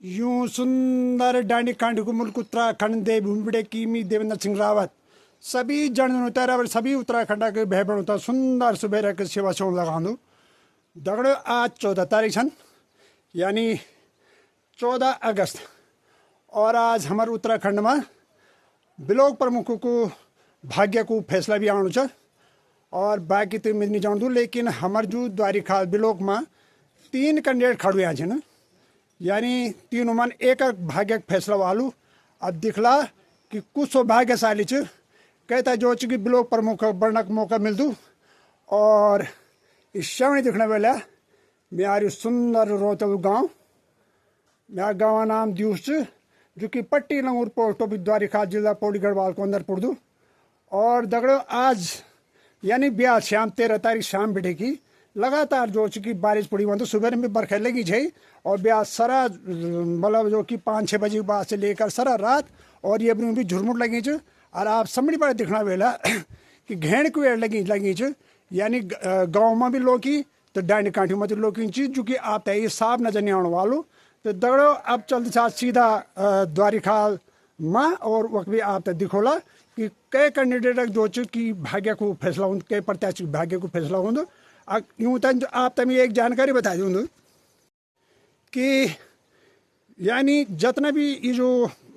यूं सुंदर डांडी कांडी को मुल्क उत्तराखंड देवभूमि बड़े कीमी देवेंद्र सिंह रावत सभी जन उतारा और सभी उत्तराखंड के भैबण होता सुंदर सुबह के सेवा शोण लगा दो दगड़ो आज 14 तारीख छन यानी 14 अगस्त और आज हमारे उत्तराखंड में ब्लॉक प्रमुखों को भाग्य को फैसला भी आना छ और बाकी तो मैं नहीं जानू लेकिन हमारे जो द्वारिका ब्लॉक में 3 कैंडिडेट खड़े हैं ना यानी तीनों मन एक भाग्य फैसला वालू अब दिखला कि कुछ सौभाग्यशाली च कहता जो कि ब्लॉक प्रमुख बनने का मौका मिल दू और इस श्रवणी दिखने वाला मेरी सुंदर रोहतल गांव मेरा गाँव नाम द्यूस जो कि पट्टी लंगूर पोस्ट ऑफिस द्वारिका जिला पौड़ी गढ़वाल को अंदर पड़ दू और दगड़ो आज यानी ब्याह शाम 13 तारीख शाम बैठेगी लगातार जो कि बारिश पड़ी वहाँ तो सुबह में बरखा लगी है और ब्याह सारा मतलब जो कि 5-6 बजे बाद से लेकर सारा रात और ये भी झुरमुट लगी छ और आप समझ पर दिखना वेला कि घेण की वेड़ लगी छ यानी गाँव में भी लोग तो डांडी कांठी में तो लोग जो कि आप ये साफ नजर नहीं आने वालों तो दगड़ो अब चलते साथ सीधा द्वारिका माँ और वक्त भी आप दिखोला कि कई कैंडिडेट जो कि भाग्य को फैसला हो कई प्रत्याशी भाग्य को फैसला हो यूँ तक आप तमें एक जानकारी बता दूँ कि यानी जितना भी ये जो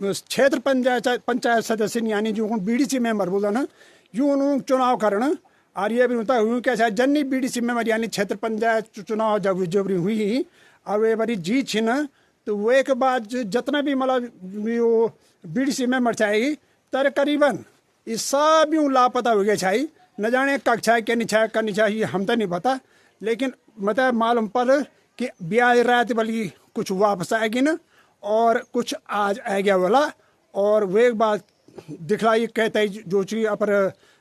क्षेत्र पंचायत सदस्य यानी जो बीडीसी मेंबर बोला ना यूँ उन्होंने चुनाव करना और ये भी होता है कैसा जन्नी बीडीसी मेंबर यानी क्षेत्र पंचायत चुनाव जब हुई और वे बारी जीत छी न तो वे के बाद जितना भी मतलब यो बीडीसी मेंबर चाहिए तर करीबन ये सब यूँ लापता हो गए चाहिए न जाने कक्षा क्या नहीं चाहिए हम तो नहीं पता लेकिन मतलब मालूम पर कि ब्याह रात वाली कुछ वापस आएगी न और कुछ आज आ गया वाला और वे बाद दिखलाई कहता है जो चीज अपर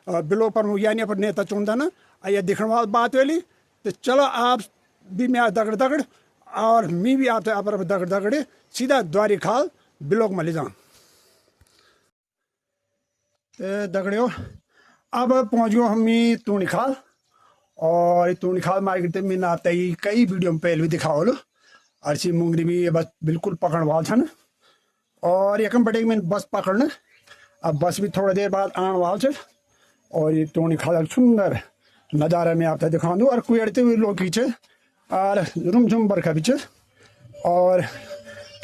बिलो पर यानी अपर नेता चुनता ना ये दिखने वाली बात वाली तो चलो आप भी मैं दगड़ और मैं भी आप अपर दगड़ सीधा द्वारिका ब्लॉक में ले जाऊँ दगड़ियों अब पहुँच गयो हम तूणीखाल और तूणीखाल मार्केट में मैंने आता ही कई वीडियो में पहले भी दिखाओ लो अर्ची मुंगरी भी बस बिल्कुल पकड़ वाल छन और यकम बटे मैंने बस पकड़ना अब बस भी थोड़ा देर बाद आने वाल छ और ये तूणीखाल सुंदर नज़ारा में आपको दिखा दूँ और कुएड़ते हुए लोग पीछे और रुमझुम बरखा पीछे और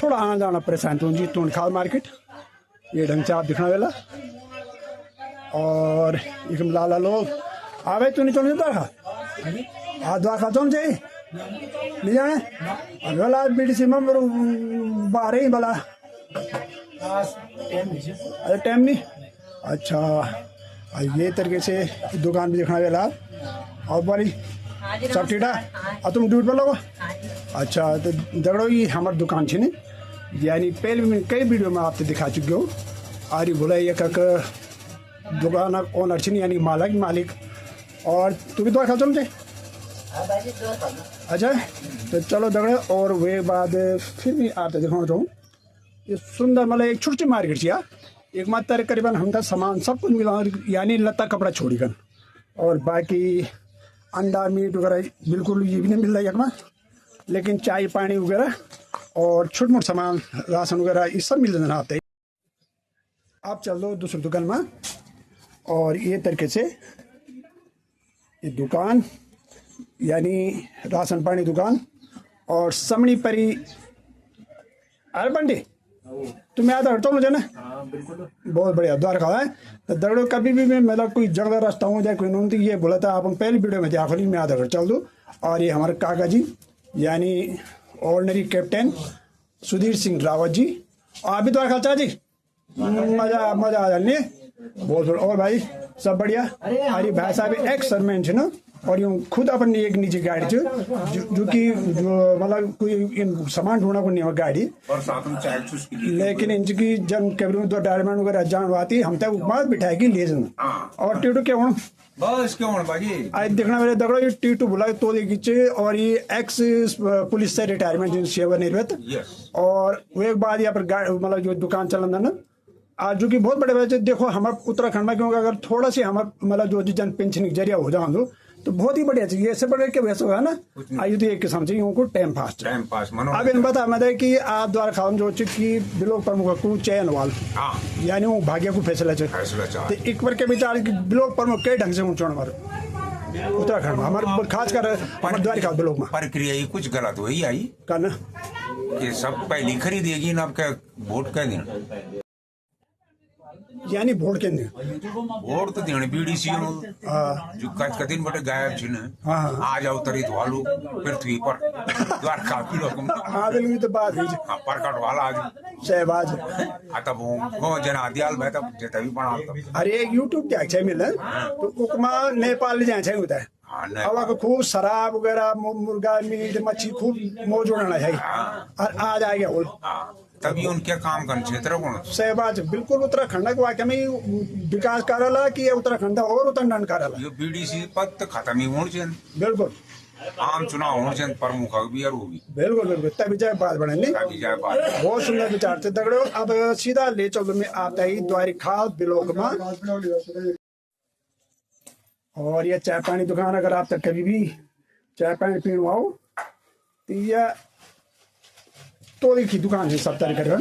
थोड़ा आना जाना परेशान तो जी तूणीखाल मार्केट ये ढंग से आप दिखना वाला और एकदम लाला लोग आवे तू नहीं चलने द्वारका आज द्वारका चल जाए नहीं जाने अब वाला बीडीसी में बाहर ही भला अरे टाइम नहीं अच्छा ये तरीके से दुकान भी दिखना वाला और बड़ी सब ठीक है और तुम ड्यूट पर लगो अच्छा तो दगड़ो ये हमारी दुकान छे यानी पहले भी मैं कई वीडियो में आपसे दिखा चुकी हूँ आरी बोला एक दुकान ओनर छी यानी मालिक और तू भी द्वारका चल जाए अच्छा तो चलो दगड़े और वे बाद फिर भी आप दिखाना चाहूँ ये सुंदर मतलब एक छोटी मार्केट छी एक मात्र करीबन हम सामान सब कुछ मिला यानी लत्ता कपड़ा छोड़ी कर और बाकी अंडा मीट वगैरह बिल्कुल ये भी नहीं मिल रहा है लेकिन चाय पानी वगैरह और छोट मोट सामान राशन वगैरह ये सब मिल जाना आते आप चल दो दूसरी दुकान में और ये तरीके से ये दुकान यानी राशन पानी दुकान और समणी परी अरे बंडी तुम्हें याद हटता मुझे ना बहुत बढ़िया द्वारका है तो दगड़ो कभी भी मैं मतलब कोई जगह रास्ता हूँ जाए कोई नून तो ये बोला था आप पहली वीडियो में देखो मैं याद हट चल दूँ और ये हमारे काका जी यानी ऑर्डनरी कैप्टन सुधीर सिंह रावत जी आप भी द्वारका चाह जी मजा आ जाने बहुत और भाई सब बढ़िया अरे भाई साहब एक्स सरमैन है ना और यूँ खुद अपनी एक निजी गाड़ी जो कि मतलब कोई सामान ढूंढना को नहीं है गाड़ी और साथ में चाय लेकिन इनकी जन कैबरी में 2 डायमंड वगैरह जान आती हम तक बात बिठाएगी ले जाना और टीटू क्या होना बस क्यों होना बाकी आज देखना मेरे दगड़ो ये टीटू बुला तो देखिए और ये एक्स पुलिस से रिटायरमेंट सेवानिवृत्त और एक बाद यहाँ पर मतलब जो दुकान चलन ना आज जो कि बहुत बड़े वजह देखो हमारे उत्तराखंड में क्योंकि अगर थोड़ा सी हमारे मतलब जो जन पेंशन जरिया हो जाओ तो बहुत ही बढ़िया चीज, इससे बढ़ के वैसे होगा ना आयु तो एक किस्म से उनको टाइम पास टाइम पास अब मनोरंजन। इन बता मैं कि आप द्वारा खान जो कि बिलोक प्रमुख को चयन वाल हाँ यानी वो भाग्य को फैसला चे फैसला चाह तो एक बार के विचार कि बिलोक प्रमुख कई ढंग से ऊंचा हमारे उत्तराखंड में हमारे खासकर हमारे द्वारिका बिलोक में प्रक्रिया ही कुछ गलत हुई आई करना कि सब पहली खरीदेगी ना, अब क्या वोट क्या देना, यानी वोट केंद्र वोट तो देने बीडीसी जो कद दिन बटे गायब छी ने हाँ, हाँ। आ जाओ तरी वालू पृथ्वी पर द्वारका बिलोक हाँ बिल्कुल तो बात हुई हाँ प्रकट वाला आज शहबाज तब वो जना दियाल भाई तब जेता भी बना तब अरे यूट्यूब क्या अच्छा मिले तो उकमा नेपाल जाए चाहिए होता है हाँ हवा को खूब शराब वगैरह मुर्गा मीट मच्छी खूब मौज उड़ाना चाहिए और आज आ गया बोल तभी उनके काम कर क्षेत्र कौन शहबाज बिल्कुल उत्तराखंड के वाक्य में विकास कराला कि उत्तराखंड और उत्तराखंड कराला ये बीडीसी पद तो खत्म ही होने चाहिए, बिल्कुल आम चुनाव होने चाहिए, प्रमुख भी और वो भी बिल्कुल बिल्कुल तभी जाए बात बढ़ेंगे तभी जाए बात। बहुत सुंदर विचार थे दगड़ो। अब सीधा ले चलो में आता ही द्वारिका बिलोक में और ये चाय पानी दुकान अगर आप तक कभी भी चाय पानी पीने आओ तो ये तोड़ी की दुकान है सब तरह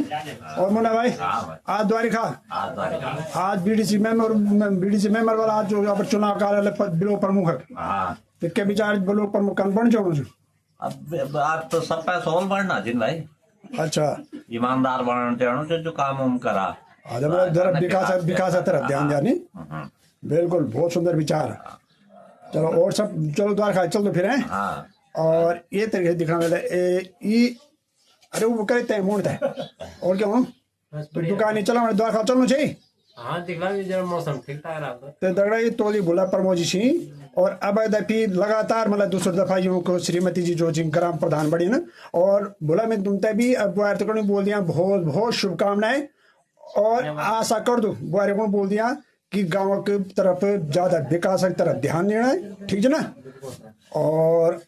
और मुन्ना भाई आज द्वारिका आज बीडीसी मेंबर वाला आज जो यहाँ पर चुनाव कार्यालय बिलोक प्रमुख है तो के विचार बिलोक प्रमुख बन जाओ अब आप तो सब पैसा सोल बढ़ना जिन भाई अच्छा ईमानदार बनना चाहिए जो काम हम करा जरा विकास तरफ ध्यान जाने बिल्कुल बहुत सुंदर विचार। चलो और सब चलो द्वारका चल तो फिर हैं और ये तरीके से दिखाने वाला अरे वो करे तय मोड़ता है और क्या हूँ तो दुकान चला हमारे द्वारका चलना चाहिए हाँ दिखला जरा मौसम ठीक ठाक रहा तो दगड़ा ये तोली बोला प्रमोद जी सी और अब दफी लगातार मतलब दूसरी दफा यूं को श्रीमती जी जो जिन ग्राम प्रधान बड़ी ना और बोला मैं तुमते भी अब बुआर तक बोल दिया बहुत बहुत शुभकामनाएं और आशा कर दो बुआरे को बोल दिया कि गांव की तरफ ज्यादा विकास की तरफ ध्यान देना है ठीक है ना। और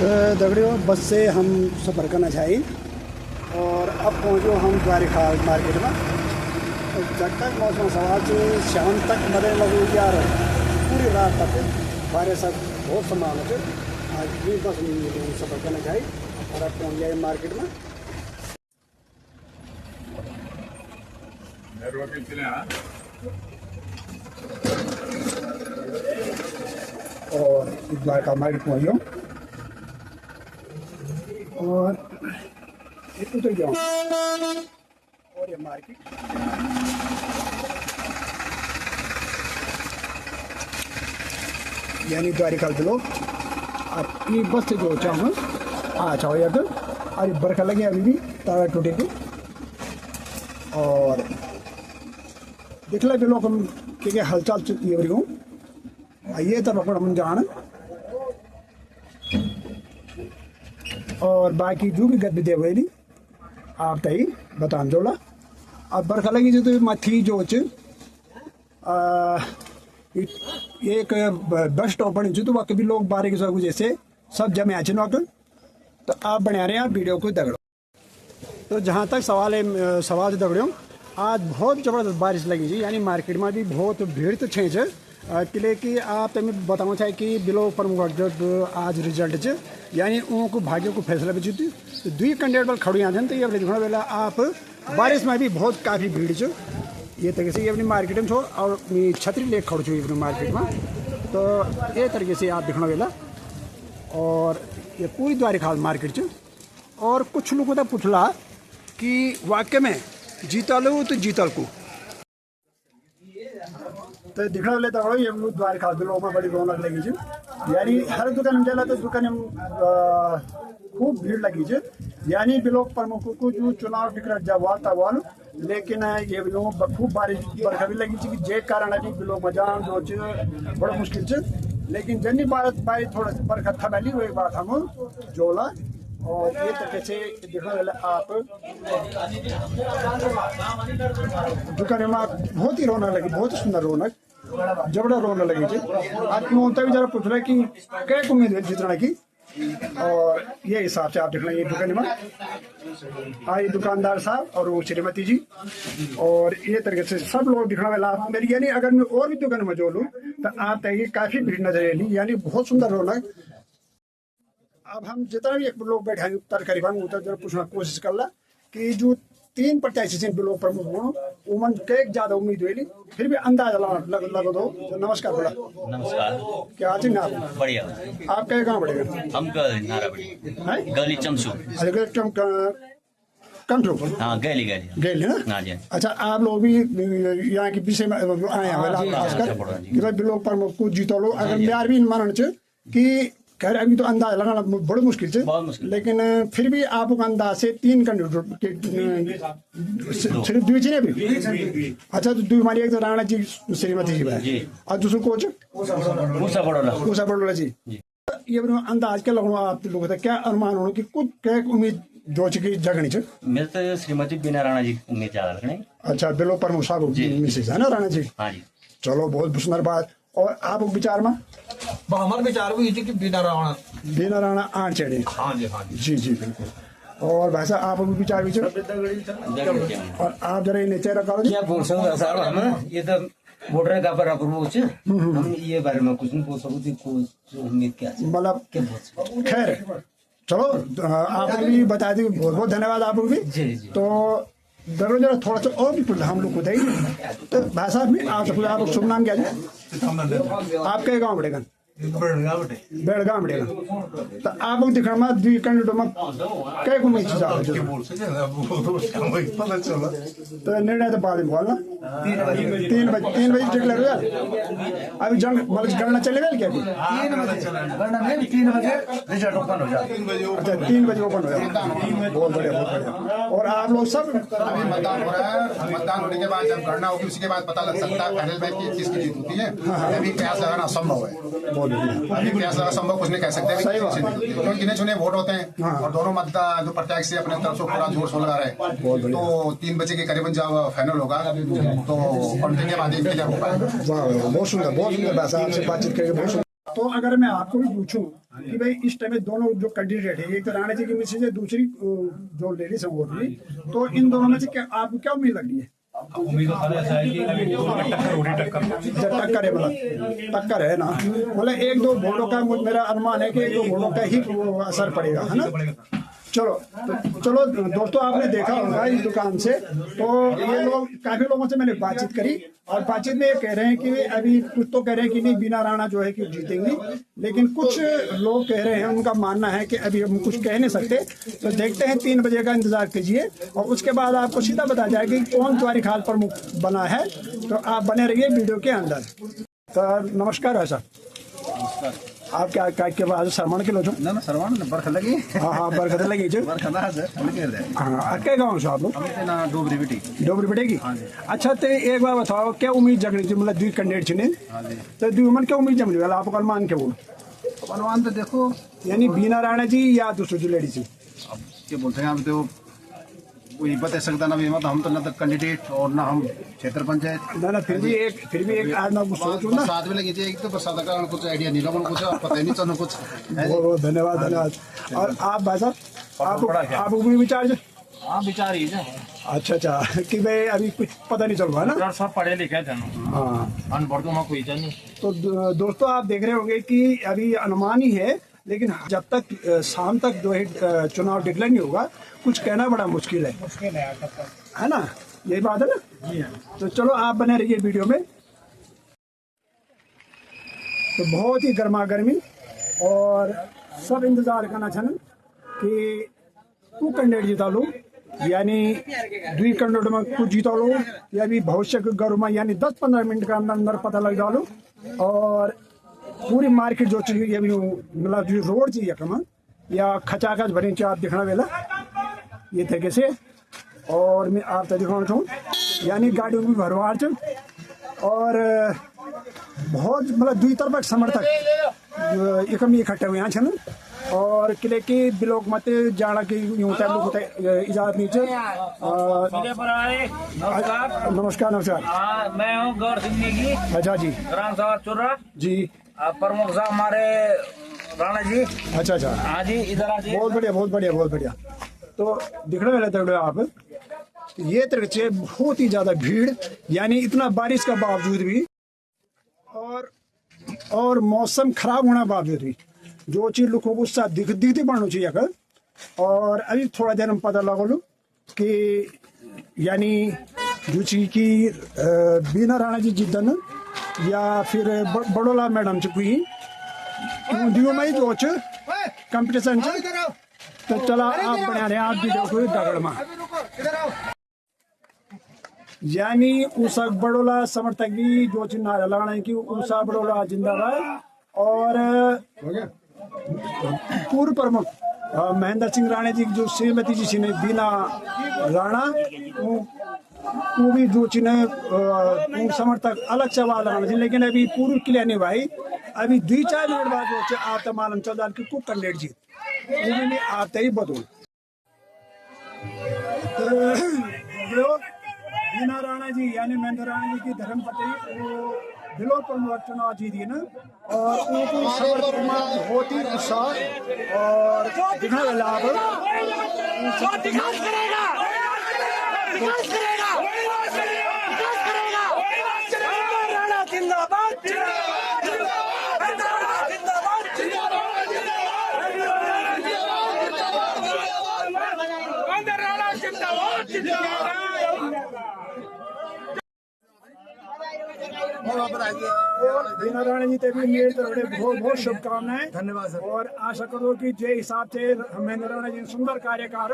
दगड़ियों बस से हम सफ़र करना चाहिए और अब पहुँचो हम द्वारिका मार्केट में जब तक मौसम सवाल से शाम तक मदे लगू यार पूरी रात तक बारिश सब बहुत संभावना है। आज भी बस सफ़र करना चाहिए और अब पहुँच जाए मार्केट में। और द्वारका मार्केट पहुँचो और उतर जाओ और ये मार्केट यानी द्वारिका बिलोक आपकी बस से जो चाहूँ आ जाओ यार तो अरे बरखा लगे अभी भी तारा टूटे के और देख ले बिलोक हम के हलचल ये बरी हूँ ये तब अपन हम जान और बाकी जो भी गतिविधि हुई आप तई बता जोला अब बरखा लगी जो तो मथी जो एक बस स्टॉप बनी जो तो वक्त भी लोग बारे के सब जैसे सब जमे आचे वक्त तो आप बना रहे हैं वीडियो को दगड़ो। तो जहाँ तक सवाल दगड़ो आज बहुत ज़बरदस्त बारिश लगी जी यानी मार्केट में भी बहुत भीड़ तो छे किले कि आप तमें बताना चाहिए कि बिलोक प्रमुख जब आज रिजल्ट यानी उनको भाग्य को फैसला भी जीती तो दुई कैंडिडेट पर खड़े यहाँ तो ये देखने वाला आप बारिश में भी बहुत काफ़ी भीड़ छ ये तरीके से ये अपनी मार्केट में छो और छतरी लेक खड़ो छो अपनी मार्केट में तो ये तरीके से आप देखने वाला और ये पूरी द्वारिका मार्केट छ और कुछ लोगों तक पूछला कि वाक्य में जीतल तो जीतल को तो दिखने वाले तो ये द्वारिका बिलोक में बड़ी रौनक लगी थी यानी हर दुकान में चला तो दुकान खूब भीड़ लगी थी यानी बिलोक प्रमुखों को जो चुनाव टिकट जवाब था वाल लेकिन ये खूब बारिश बरखा भी लगी थी कि जे कारण अभी बिलोक में जान जो बड़ा मुश्किल से लेकिन जन्नी भारत भाई थोड़ा सा बरखा था वही वही बात हम जोला और ये तरीके से देखने वाले आप दुकान में बहुत ही रौनक लगी बहुत ही सुंदर रौनक जबड़ा रौनक लगी थी आप भी जरा पूछ रहे कि क्या उम्मीद है जितना की और ये हिसाब से आप देख लेंगे दुकान में ये दुकानदार साहब और वो श्रीमती जी और ये तरीके से सब लोग दिखने वाला आप मेरी यानी अगर मैं और भी दुकान में जो लूँ तो आप तय काफी भीड़ नजर आएगी, यानी बहुत सुंदर रौनक। अब हम जितना भी लोग बैठे हैं उत्तर करीबन उतर जरा पूछना कोशिश कर ला कि जो 3 प्रत्याशी से ब्लॉक प्रमुख हो उमन के ज्यादा उम्मीद हुई, फिर भी अंदाजा लग दो। तो नमस्कार बोला। नमस्कार। क्या हाल है आप? बढ़िया। आप कहे कहाँ बढ़ेगा? हम नाराबड़ी है गली चमसू। अरे कंट्रोल हाँ गली गली गए ना। हाँ जी। अच्छा, आप लोग भी यहाँ के विषय में आए हैं खासकर कि भाई ब्लॉक प्रमुख को जीतो लो। अगर यार भी मानना चाहिए कि खैर अभी तो अंदाज लगाना बड़ी मुश्किल है, बहुत मुश्किल। लेकिन फिर भी आपको अंदाज से 3 कैंडिडेट सिर्फ 2 चीजें भी। अच्छा, तो 2 हमारी एक तो राणा जी श्रीमती जी भाई और दूसरा कोच मूसा बड़ोला जी। ये अंदाज क्या लगना आप लोगों का, क्या अनुमान होना कि कुछ क्या उम्मीद जो की जगनी चाहिए? मेरे तो श्रीमती बीना राणा जी उम्मीद ज्यादा रखने। अच्छा, ब्लॉक प्रमुख साहब मिसेज है ना राणा जी? हाँ जी। चलो बहुत सुंदर बात। और आप विचार में? हमारे विचार भी कि बिना राणा आण चढ़े। हाँ जी हाँ जी जी बिल्कुल। और भाई साहब आप विचार और आप जरा नीचे रखा क्या बोल सकते साहब, हम ये तो वोटर का पर हम ये बारे में कुछ नहीं बोल सकते। उम्मीद क्या मतलब क्या बोल सकते। खैर चलो, आपने भी बता दी, बहुत बहुत धन्यवाद आपको भी। जी जी। तो जरूर जरा थोड़ा सा और भी कुछ हम लोग बताइए। तो भाई साहब भी आप शुभ नाम क्या है? आपका गाँव बढ़ेगा? बेड़गांव बढ़ेगा। तो आप लोग दिखा में 2 कैंडिडेट में कई को नहीं चीज तो निर्णय तो बाद में बोलना। 3 बजे ठीक लग रहा है। अभी जंग मतलब गणना चलेगा क्या? 3 बजे रिजल्ट ओपन हो जाता है। अच्छा, 3 बजे ओपन हो जाएगा। बहुत बढ़िया बहुत बढ़िया। और आप लोग सब मतदान हो रहा है, मतदान होने के बाद जब गणना होगी उसके बाद पता लग सकता है फाइनल में कि किसकी जीत होती है। अभी कयास लगाना असंभव है। अभी कयास लगा संभव कुछ नहीं कह सकते क्योंकि गिने चुने वोट होते हैं और दोनों मतदाता जो प्रत्याशी अपने तरफ से पूरा जोर शोर लगा रहे हैं। तो 3 बजे के करीबन जब फाइनल होगा तो काउंटिंग के बाद क्लियर हो पाएगा। बहुत सुंदर भाषा आपसे बातचीत करके बहुत सुंदर। तो अगर मैं आपको भी पूछूं कि भाई इस टाइम में दोनों जो कैंडिडेट है, एक तो राणा जी की मिसेज है, दूसरी जो लेडीज है वोट की, तो इन दोनों में से क्या आपको क्या उम्मीद लग रही है? उम्मीद ऐसा है कि टक्कर है, मतलब टक्कर है ना। मतलब 1-2 वोटों का मेरा अनुमान है कि 1-2 वोटों का ही असर पड़ेगा, है ना। चलो दोस्तों, आपने देखा होगा इस दुकान से, तो ये लोग काफी लोगों से मैंने बातचीत करी और बातचीत में ये कह रहे हैं कि अभी कुछ तो कह रहे हैं कि नहीं बिना राणा जो है कि जीतेंगी, लेकिन कुछ लोग कह रहे हैं, उनका मानना है कि अभी हम कुछ कह नहीं सकते। तो देखते हैं, 3 बजे का इंतजार कीजिए और उसके बाद आपको सीधा बता जाएगा कि कौन ज्वारी खाल प्रमुख बना है। तो आप बने रहिए वीडियो के अंदर। तो नमस्कार है सर, आप क्या के बाद सरमण के लो जो ना सरवान बरख लगी। हाँ बरखत लगी जो हाँ क्या गाँव से आप लोग? डोबरी बेटेगी। अच्छा, तो एक बार बताओ क्या उम्मीद जगनी थी, मतलब 2 कैंडिडेट चुने तो 2 मन क्या उम्मीद जमने वाला आपको अनुमान क्या बोलो? अनुमान तो देखो, यानी बीना राणा जी या दूसरी जो लेडी थी? अब क्या बोलते हैं, हम तो कोई बता सकता ना भी, मतलब हम तो ना तो कैंडिडेट और ना हम क्षेत्र पंचायत ना फिर भी एक आज ना सोचो ना। साथ में लगी एक तो बरसात का कुछ आइडिया नहीं लगा, कुछ पता ही नहीं चलो कुछ। बहुत धन्यवाद। और आप भाई साहब आप भी विचार? हाँ विचार ही है। अच्छा कि भाई अभी कुछ पता नहीं चल रहा है ना। सब पढ़े लिखे थे, हाँ अनपढ़ तो कोई नहीं। तो दोस्तों, आप देख रहे होंगे कि अभी अनुमान ही है, लेकिन जब तक शाम तक जो है चुनाव डिक्लेयर नहीं होगा, कुछ कहना बड़ा मुश्किल है ना। यही बात है ना। तो चलो आप बने रहिए वीडियो में। तो बहुत ही गर्मा गर्मी और सब इंतजार करना चाहना कि तू कैंडिडेट जीता लो, यानी 2 कैंडिडेट में कुछ जीता लो, या भी भविष्य के गर्व में यानी 10-15 मिनट के अंदर पता लग डालो। और पूरी मार्केट जो चाहिए मतलब जो रोड चाहिए कम या खचाखच भरी चाहिए आप दिखना वेला ये तरीके से। और मैं आप तक दिखाना चाहूँ, यानी गाड़ियों में भरवार च और बहुत मतलब 2 तरफ समर्थक एकम इकट्ठे हुए हैं और किले की ब्लॉक मत जाना की यूं टाइम लोग इजाजत नीचे। नमस्कार। मैं हूँ गौर सिंह नेगी। अच्छा जी। ग्राम सभा चुर्रा जी। प्रमुख साहब हमारे राणा जी। अच्छा हाँ जी, इधर आ जी। बहुत बढ़िया। तो दिखने वाले तगड़े आप ये तरह से बहुत ही ज्यादा भीड़, यानी इतना बारिश का बावजूद भी। और और मौसम खराब होने बावजूद भी जो चीज लोगों को उत्साह दिखती बढ़ना चाहिए अगर। और अभी थोड़ा देर हम पता लगो कि यानी जो चीज की बीना राणा जी जिद्दन या फिर बड़ोला मैडम च कोई दियो में जो कंपटीशन तो चला आप बना रहे आप वीडियो को दगड़ में यानी उषा बड़ोला समर्थक भी जो नारा लगाना है कि उषा बड़ोला जिंदाबाद। और पूर्व प्रमुख महेंद्र सिंह राणा जी जो श्रीमती जी ने बीना राणा वो भी जो समर्थक अलग सवाल लगाना चाहिए। लेकिन अभी पूर्व क्लियर नहीं भाई, अभी 2-4 मिनट बाद जो आप मालूम चल रहा कि कुक कैंडिडेट जीत उन्होंने आते ही बदल बीना राणा जी यानी महेंद्र राणा जी की धर्मपत्नी वो बिलो प्रमुख चुनाव जीती ना। और उनको समर्थक बहुत ही उत्साह और दिखने वाला बीना राणा जी भी मेरे तरफ बहुत बहुत शुभकामनाएं, धन्यवाद सर। और आशा करो कि जे हिसाब से महेंद्र राणा जी सुंदर कार्यकार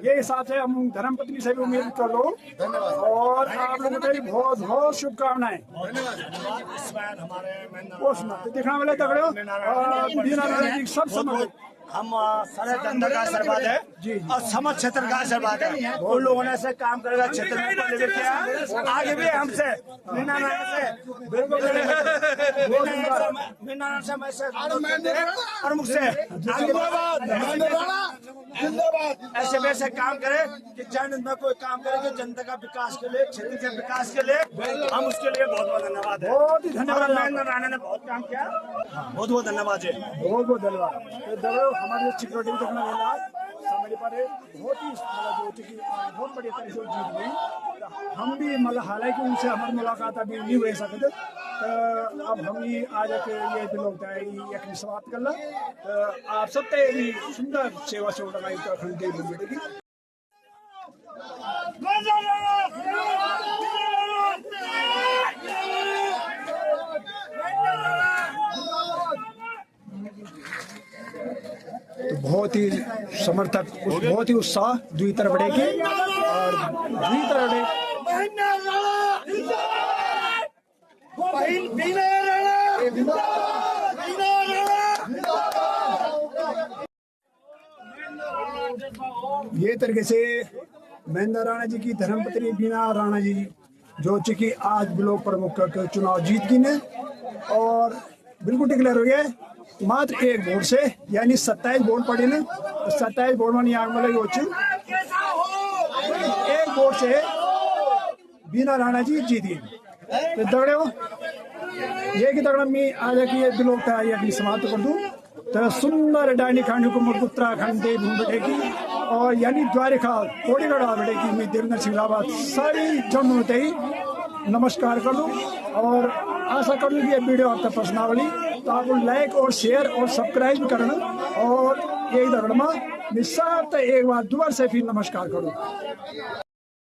ये हिसाब से हम धर्मपत्नी से भी उम्मीद कर लो। और आप लोगों को भी बहुत बहुत शुभकामनाएं। दिखने वाले तगड़े बीना राणा जी सब समझ हम सारे जनता का आशीर्वाद है और समझ क्षेत्र का आशीर्वाद है। उन लोगों ने से काम करेगा क्षेत्र में लेकर किया आगे भी हमसे मीना राणा से प्रमुख से ऐसे वैसे काम करे कि जन में कोई काम करे कि जनता का विकास के लिए क्षेत्र के विकास के लिए हम उसके लिए बहुत बहुत धन्यवाद है। बहुत ही धन्यवाद। महेंद्र राणा ने बहुत काम किया, बहुत बहुत धन्यवाद है। बहुत बहुत धन्यवाद। हमारे सिक्योरिटी भी देखना मिला हमारे पर बहुत ही जो बहुत बढ़िया तरह से जीत गई। हम भी मतलब हालांकि उनसे हमारी मुलाकात अभी नहीं हो सकते अब हम ही आज के ये लोग यकीन समाप्त कर ला। आप सब भी सुंदर सेवा से लगाई उत्तराखंड के बेटे की तो बहुत ही समर्थक बहुत ही उत्साह दुई तरफ बढ़ेगी और दुई तरफ ये तरीके से महेंद्र राणा जी की धर्मपत्नी बीना राणा जी जो कि आज ब्लॉक प्रमुख का चुनाव जीत गई ने और बिल्कुल डिक्लेयर हो गया मात्र 1 वोट से यानी 27 वोट पड़े ने 27 वोट में आग मिले 1 वोट से बीना राणा जी जीती तो दगड़े हो ये कि दगड़ा मैं आज की ये ब्लॉक था ये समाप्त कर दूं तो सुंदर डांडी खांडू को मुल्क उत्तराखंड देव बैठेगी और यानी द्वारिका कोड़ीगढ़ बैठेगी मैं देवेंद्र सिंह रावत सारी जन होते ही नमस्कार कर दूं और आशा कर दूं कि ये वीडियो आपका पसंद आवली तो आप लाइक और शेयर और सब्सक्राइब करना और यही दगड़ में मैं सब एक बार दोबारा से फिर नमस्कार करूँ।